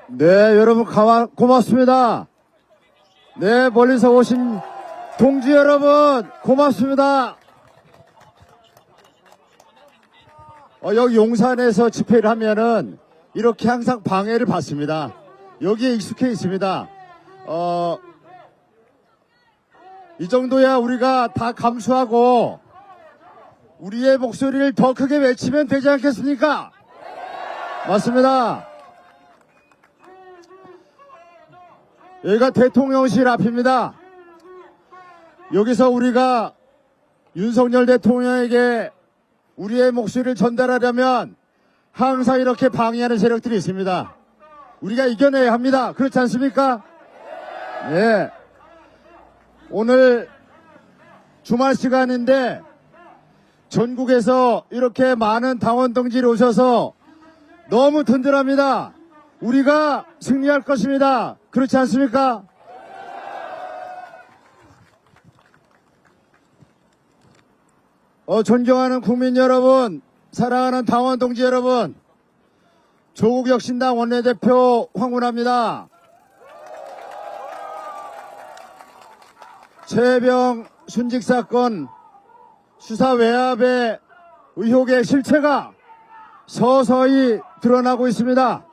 네, 여러분 고맙습니다. 네, 멀리서 오신 동지 여러분 고맙습니다. 여기 용산에서 집회를 하면은 이렇게 항상 방해를 받습니다. 여기에 익숙해 있습니다. 이 정도야 우리가 다 감수하고 우리의 목소리를 더 크게 외치면 되지 않겠습니까? 맞습니다. 여기가 대통령실 앞입니다. 여기서 우리가 윤석열 대통령에게 우리의 목소리를 전달하려면 항상 이렇게 방해하는 세력들이 있습니다. 우리가 이겨내야 합니다. 그렇지 않습니까? 네. 오늘 주말 시간인데 전국에서 이렇게 많은 당원 동지를 오셔서 너무 든든합니다. 우리가 승리할 것입니다. 그렇지 않습니까? 존경하는 국민 여러분, 사랑하는 당원 동지 여러분, 조국혁신당 원내대표 황운하입니다. 최혜병 순직사건 수사 외압의 의혹의 실체가 서서히 드러나고 있습니다.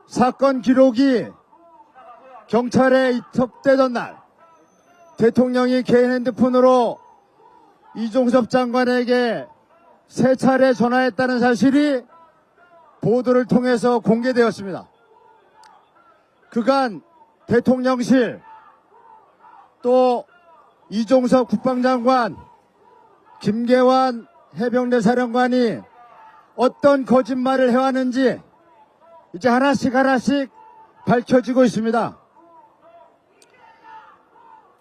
사건 기록이 경찰에 입첩되던 날 대통령이 개인 핸드폰으로 이종섭 장관에게 3차례 전화했다는 사실이 보도를 통해서 공개되었습니다. 그간 대통령실 또 이종섭 국방장관, 김계환 해병대 사령관이 어떤 거짓말을 해왔는지 이제 하나씩 밝혀지고 있습니다.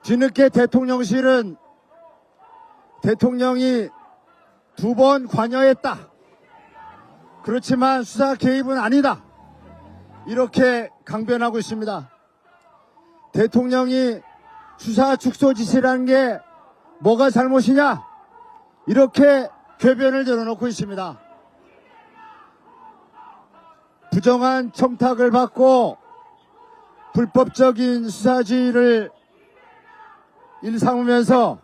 뒤늦게 대통령실은 대통령이 2번 관여했다. 그렇지만 수사 개입은 아니다. 이렇게 강변하고 있습니다. 대통령이 수사 축소 지시라는 게 뭐가 잘못이냐? 이렇게 궤변을 열어놓고 있습니다. 부정한 청탁을 받고 불법적인 수사지휘를 일삼으면서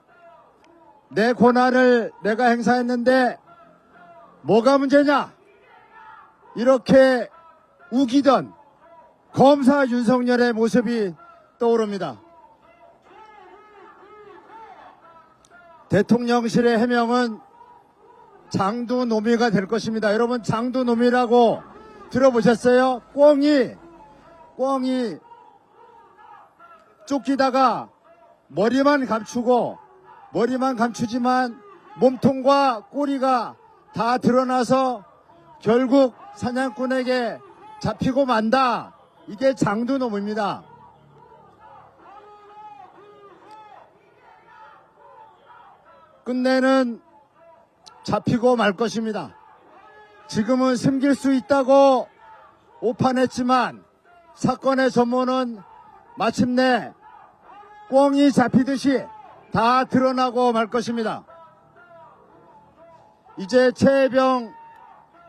내 권한을 내가 행사했는데 뭐가 문제냐? 이렇게 우기던 검사 윤석열의 모습이 떠오릅니다. 대통령실의 해명은 장두노미가 될 것입니다. 여러분 장두노미라고 들어보셨어요? 꿩이 쫓기다가 머리만 감추지만 몸통과 꼬리가 다 드러나서 결국 사냥꾼에게 잡히고 만다. 이게 장두노미입니다. 끝내는 잡히고 말 것입니다. 지금은 숨길 수 있다고 오판했지만 사건의 전모는 마침내 꿩이 잡히듯이 다 드러나고 말 것입니다. 이제 최혜병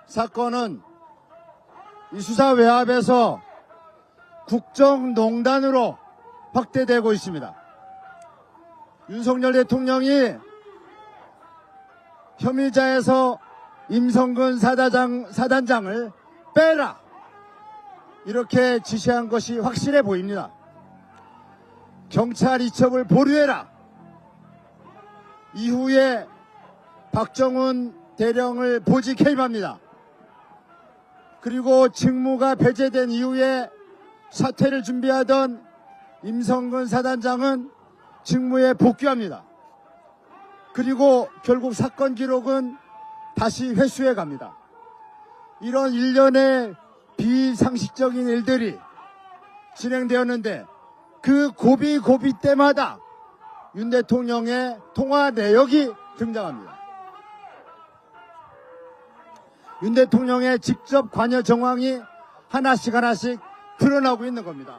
사건은 이 수사 외압에서 국정농단으로 확대되고 있습니다. 윤석열 대통령이 혐의자에서 임성근 사단장을 빼라 이렇게 지시한 것이 확실해 보입니다. 경찰 이첩을 보류해라. 이후에 박정훈 대령을 보직 해임합니다. 그리고 직무가 배제된 이후에 사퇴를 준비하던 임성근 사단장은 직무에 복귀합니다. 그리고 결국 사건 기록은 다시 회수해 갑니다. 이런 일련의 비상식적인 일들이 진행되었는데 그 고비 때마다 윤 대통령의 통화 내역이 등장합니다. 윤 대통령의 직접 관여 정황이 하나씩 드러나고 있는 겁니다.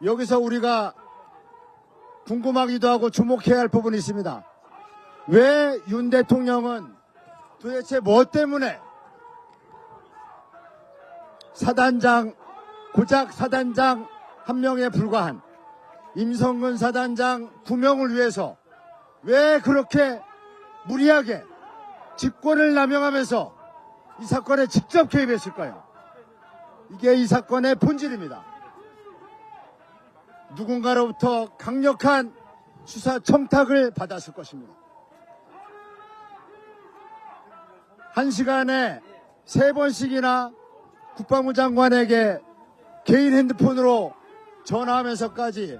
여기서 우리가 궁금하기도 하고 주목해야 할 부분이 있습니다. 왜 윤 대통령은 도대체 뭐 때문에 사단장, 고작 사단장 한 명에 불과한 임성근 사단장 9명을 위해서 왜 그렇게 무리하게 직권을 남용하면서 이 사건에 직접 개입했을까요? 이게 이 사건의 본질입니다. 누군가로부터 강력한 수사 청탁을 받았을 것입니다. 1시간에 3번씩이나 국방부 장관에게 개인 핸드폰으로 전화하면서까지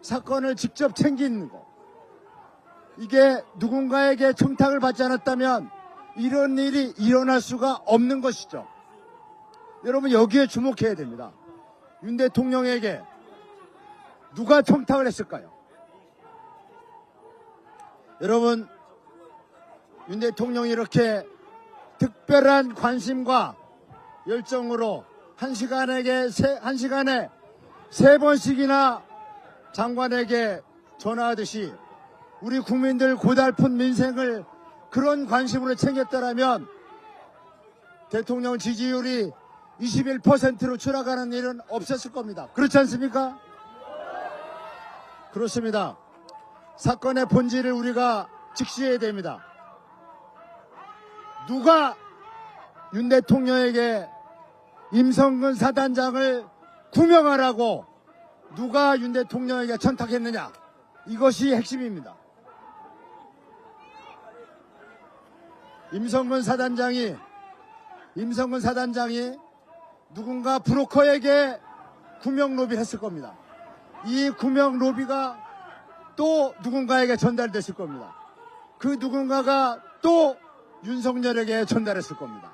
사건을 직접 챙기는 것. 이게 누군가에게 청탁을 받지 않았다면 이런 일이 일어날 수가 없는 것이죠. 여러분 여기에 주목해야 됩니다. 윤 대통령에게 누가 청탁을 했을까요? 여러분 윤 대통령이 이렇게 특별한 관심과 열정으로 1시간에 3번씩이나 장관에게 전화하듯이 우리 국민들 고달픈 민생을 그런 관심으로 챙겼더라면 대통령 지지율이 21%로 추락하는 일은 없었을 겁니다. 그렇지 않습니까? 그렇습니다. 사건의 본질을 우리가 직시해야 됩니다. 누가 윤 대통령에게 임성근 사단장을 구명하라고 누가 윤 대통령에게 청탁했느냐, 이것이 핵심입니다. 임성근 사단장이 누군가 브로커에게 구명 로비를 했을 겁니다. 이 구명 로비가 또 누군가에게 전달됐을 겁니다. 그 누군가가 또 윤석열에게 전달했을 겁니다.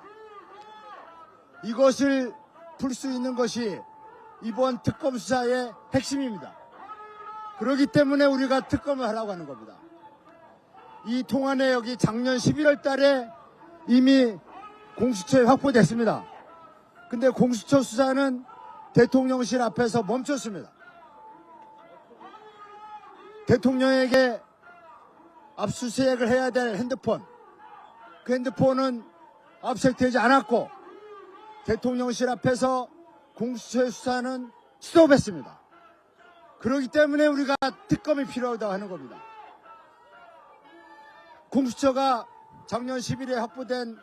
이것을 풀 수 있는 것이 이번 특검 수사의 핵심입니다. 그렇기 때문에 우리가 특검을 하라고 하는 겁니다. 이 통화 내역이 작년 11월 달에 이미 공수처에 확보됐습니다. 근데 공수처 수사는 대통령실 앞에서 멈췄습니다. 대통령에게 압수수색을 해야 될 핸드폰, 그 핸드폰은 압수되지 않았고 대통령실 앞에서 공수처의 수사는 스톱했습니다. 그렇기 때문에 우리가 특검이 필요하다고 하는 겁니다. 공수처가 작년 10일에 확보된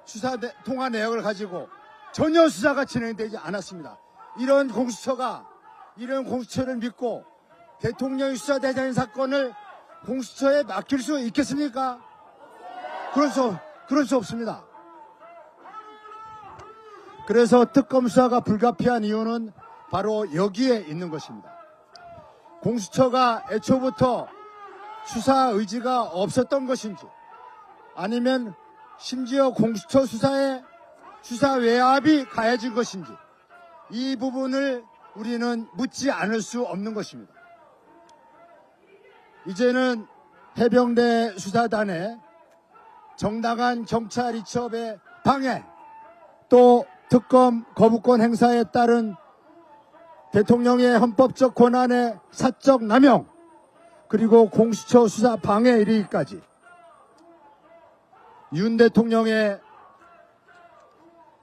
수사 통화 내역을 가지고 전혀 수사가 진행되지 않았습니다. 이런 공수처를 믿고 대통령이 수사대장인 사건을 공수처에 맡길 수 있겠습니까? 그럴 수 없습니다. 그래서 특검 수사가 불가피한 이유는 바로 여기에 있는 것입니다. 공수처가 애초부터 수사 의지가 없었던 것인지, 아니면 심지어 공수처 수사에 수사 외압이 가해진 것인지, 이 부분을 우리는 묻지 않을 수 없는 것입니다. 이제는 해병대 수사단의 정당한 경찰 이첩의 방해, 또 특검 거부권 행사에 따른 대통령의 헌법적 권한의 사적 남용, 그리고 공수처 수사 방해에 이르기까지 윤 대통령은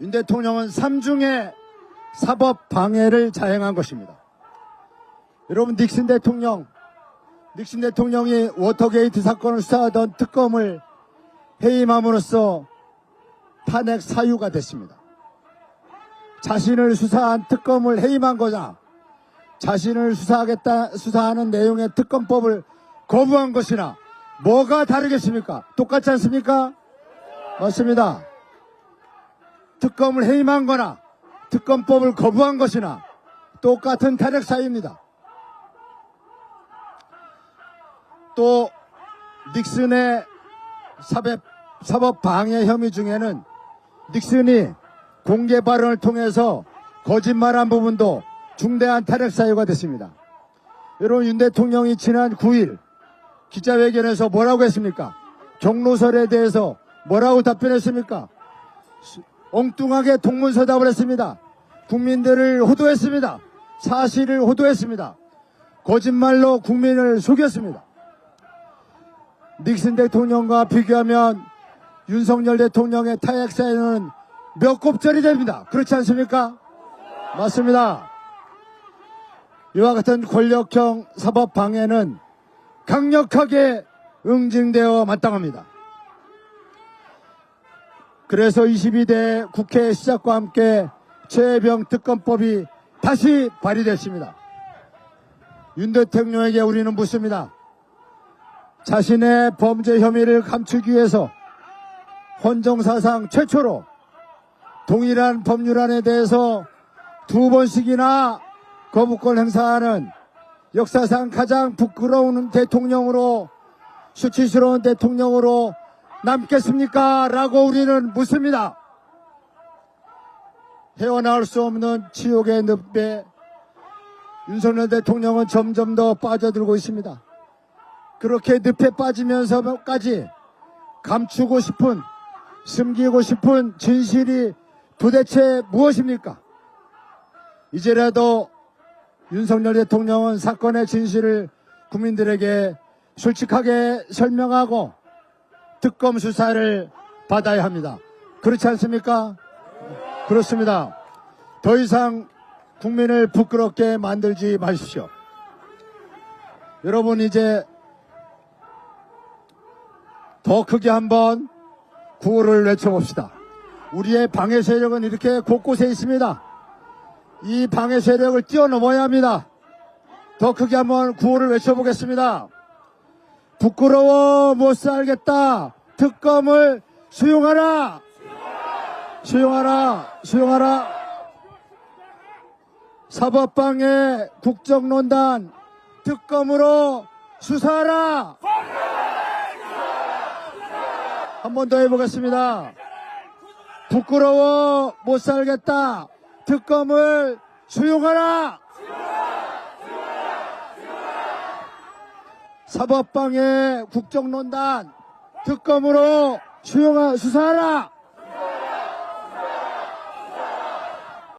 3중의 사법 방해를 자행한 것입니다. 여러분, 닉슨 대통령이 워터게이트 사건을 수사하던 특검을 해임함으로써 탄핵 사유가 됐습니다. 자신을 수사한 특검을 해임한 거냐, 자신을 수사하는 내용의 특검법을 거부한 것이나 뭐가 다르겠습니까? 똑같지 않습니까? 맞습니다. 특검을 해임한 거나 특검법을 거부한 것이나 똑같은 탄핵 사유입니다. 또 닉슨의 사법 방해 혐의 중에는 닉슨이 공개 발언을 통해서 거짓말한 부분도 중대한 탄핵 사유가 됐습니다. 여러분, 윤 대통령이 지난 9일 기자회견에서 뭐라고 했습니까? 경로설에 대해서 뭐라고 답변했습니까? 엉뚱하게 동문서답을 했습니다. 국민들을 호도했습니다. 사실을 호도했습니다. 거짓말로 국민을 속였습니다. 닉슨 대통령과 비교하면 윤석열 대통령의 탄핵 사유는 몇 곱절이 됩니다. 그렇지 않습니까? 맞습니다. 이와 같은 권력형 사법 방해는 강력하게 응징되어 마땅합니다. 그래서 22대 국회 시작과 함께 최혜병 특검법이 다시 발의됐습니다. 윤 대통령에게 우리는 묻습니다. 자신의 범죄 혐의를 감추기 위해서 헌정사상 최초로 동일한 법률안에 대해서 2번씩이나 거부권 행사하는 역사상 가장 부끄러운 대통령으로, 수치스러운 대통령으로 남겠습니까? 라고 우리는 묻습니다. 헤어나올 수 없는 지옥의 늪에 윤석열 대통령은 점점 더 빠져들고 있습니다. 그렇게 늪에 빠지면서까지 감추고 싶은, 숨기고 싶은 진실이 도대체 무엇입니까? 이제라도 윤석열 대통령은 사건의 진실을 국민들에게 솔직하게 설명하고 특검 수사를 받아야 합니다. 그렇지 않습니까? 그렇습니다. 더 이상 국민을 부끄럽게 만들지 마십시오. 여러분, 이제 더 크게 한번 구호를 외쳐봅시다. 우리의 방해 세력은 이렇게 곳곳에 있습니다. 이 방해 세력을 뛰어넘어야 합니다. 더 크게 한번 구호를 외쳐보겠습니다. 부끄러워 못 살겠다. 특검을 수용하라. 수용하라. 수용하라. 사법방해 국정농단 특검으로 수사하라. 한 번 더 해보겠습니다. 부끄러워 못 살겠다. 특검을 수용하라. 사법방해 국정농단 특검으로 수사하라.